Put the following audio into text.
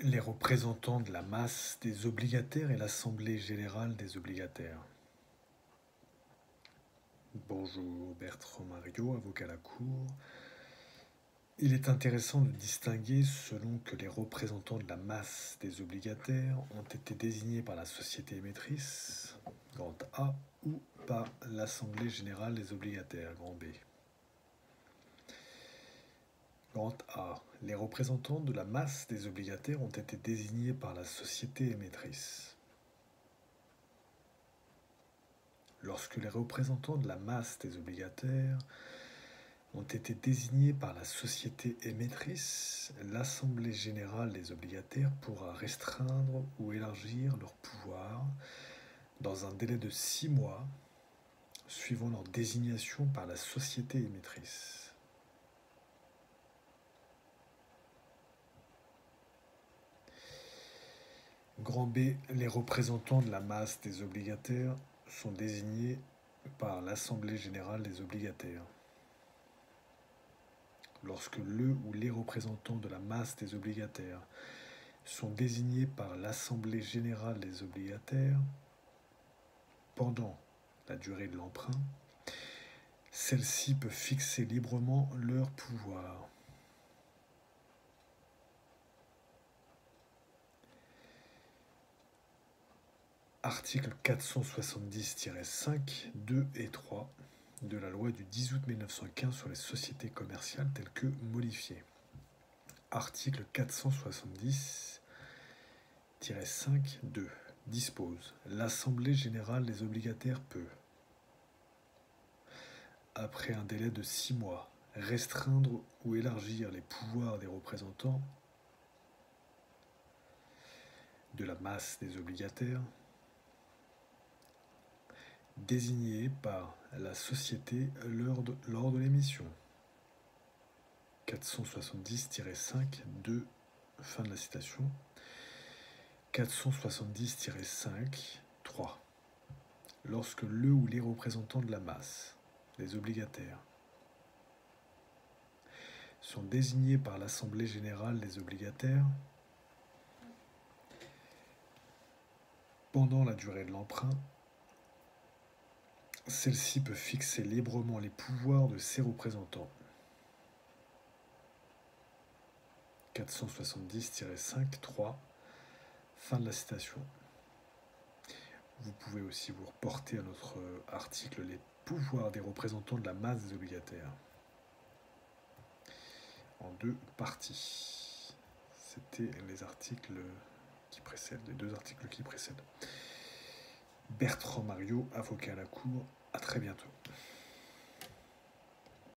les représentants de la masse des obligataires et l'Assemblée générale des obligataires. Bonjour Bertrand Mario, avocat à la Cour. Il est intéressant de distinguer selon que les représentants de la masse des obligataires ont été désignés par la société émettrice, grand A, ou par l'Assemblée générale des obligataires, grand B. Grand A. Les représentants de la masse des obligataires ont été désignés par la société émettrice. Lorsque les représentants de la masse des obligataires ont été désignés par la société émettrice, l'Assemblée générale des obligataires pourra restreindre ou élargir leurs pouvoirs dans un délai de 6 mois suivant leur désignation par la société émettrice. Grand B. Les représentants de la masse des obligataires sont désignés par l'Assemblée générale des obligataires. Lorsque le ou les représentants de la masse des obligataires sont désignés par l'Assemblée générale des obligataires pendant la durée de l'emprunt, celle-ci peut fixer librement leur pouvoir. Article 470-5, 2 et 3 de la loi du 10 août 1915 sur les sociétés commerciales telles que modifiées. Article 470-5, 2 dispose: l'Assemblée générale des obligataires peut, après un délai de 6 mois, restreindre ou élargir les pouvoirs des représentants de la masse des obligataires désignés par la société lors de l'émission. 470-5, 2, fin de la citation. 470-5, 3. Lorsque le ou les représentants de la masse, les obligataires, sont désignés par l'Assemblée générale des obligataires pendant la durée de l'emprunt, celle-ci peut fixer librement les pouvoirs de ses représentants. 470-5, 3, fin de la citation. Vous pouvez aussi vous reporter à notre article « Les pouvoirs des représentants de la masse des obligataires » en 2 parties. C'était les articles qui précèdent, les 2 articles qui précèdent. Bertrand Mario, avocat à la Cour. À très bientôt.